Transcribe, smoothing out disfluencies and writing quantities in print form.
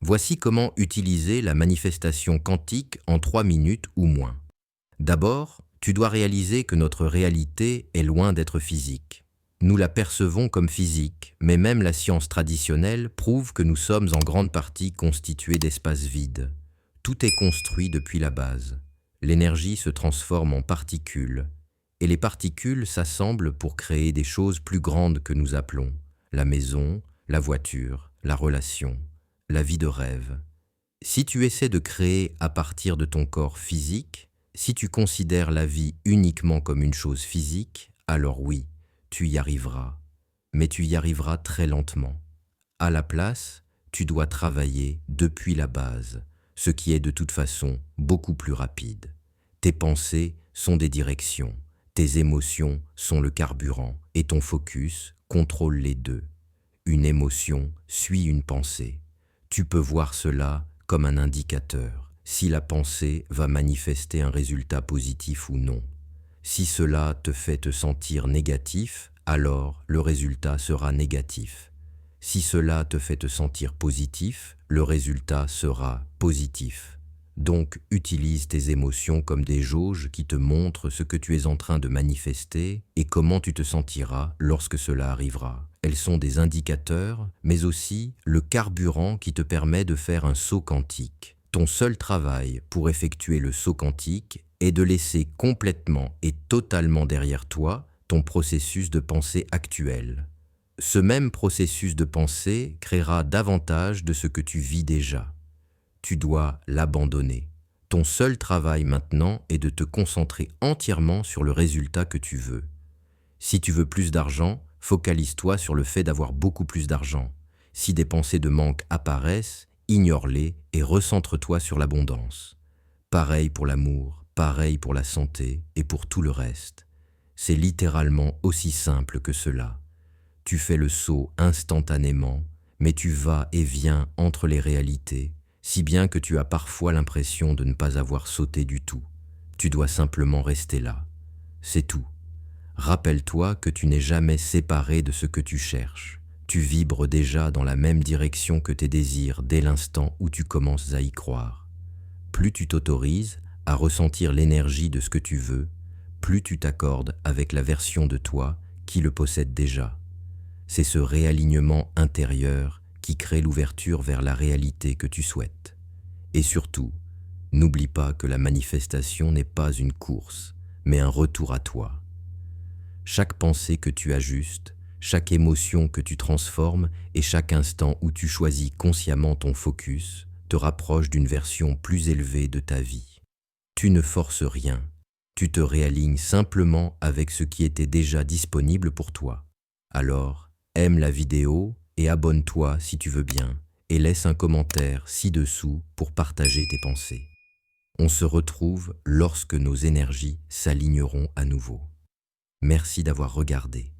Voici comment utiliser la manifestation quantique en 3 minutes ou moins. D'abord, tu dois réaliser que notre réalité est loin d'être physique. Nous la percevons comme physique, mais même la science traditionnelle prouve que nous sommes en grande partie constitués d'espaces vides. Tout est construit depuis la base. L'énergie se transforme en particules, et les particules s'assemblent pour créer des choses plus grandes que nous appelons la maison, la voiture, la relation, la vie de rêve. Si tu essaies de créer à partir de ton corps physique, si tu considères la vie uniquement comme une chose physique, alors oui, tu y arriveras. Mais tu y arriveras très lentement. À la place, tu dois travailler depuis la base, ce qui est de toute façon beaucoup plus rapide. Tes pensées sont des directions, tes émotions sont le carburant et ton focus contrôle les deux. Une émotion suit une pensée. Tu peux voir cela comme un indicateur, si la pensée va manifester un résultat positif ou non. Si cela te fait te sentir négatif, alors le résultat sera négatif. Si cela te fait te sentir positif, le résultat sera positif. Donc, utilise tes émotions comme des jauges qui te montrent ce que tu es en train de manifester et comment tu te sentiras lorsque cela arrivera. Elles sont des indicateurs, mais aussi le carburant qui te permet de faire un saut quantique. Ton seul travail pour effectuer le saut quantique est de laisser complètement et totalement derrière toi ton processus de pensée actuel. Ce même processus de pensée créera davantage de ce que tu vis déjà. Tu dois l'abandonner. Ton seul travail maintenant est de te concentrer entièrement sur le résultat que tu veux. Si tu veux plus d'argent, focalise-toi sur le fait d'avoir beaucoup plus d'argent. Si des pensées de manque apparaissent, ignore-les et recentre-toi sur l'abondance. Pareil pour l'amour, pareil pour la santé et pour tout le reste. C'est littéralement aussi simple que cela. Tu fais le saut instantanément, mais tu vas et viens entre les réalités, si bien que tu as parfois l'impression de ne pas avoir sauté du tout. Tu dois simplement rester là. C'est tout. Rappelle-toi que tu n'es jamais séparé de ce que tu cherches. Tu vibres déjà dans la même direction que tes désirs dès l'instant où tu commences à y croire. Plus tu t'autorises à ressentir l'énergie de ce que tu veux, plus tu t'accordes avec la version de toi qui le possède déjà. C'est ce réalignement intérieur qui crée l'ouverture vers la réalité que tu souhaites. Et surtout, n'oublie pas que la manifestation n'est pas une course, mais un retour à toi. Chaque pensée que tu ajustes, chaque émotion que tu transformes et chaque instant où tu choisis consciemment ton focus te rapproche d'une version plus élevée de ta vie. Tu ne forces rien, tu te réalignes simplement avec ce qui était déjà disponible pour toi. Alors, aime la vidéo et abonne-toi si tu veux bien et laisse un commentaire ci-dessous pour partager tes pensées. On se retrouve lorsque nos énergies s'aligneront à nouveau. Merci d'avoir regardé.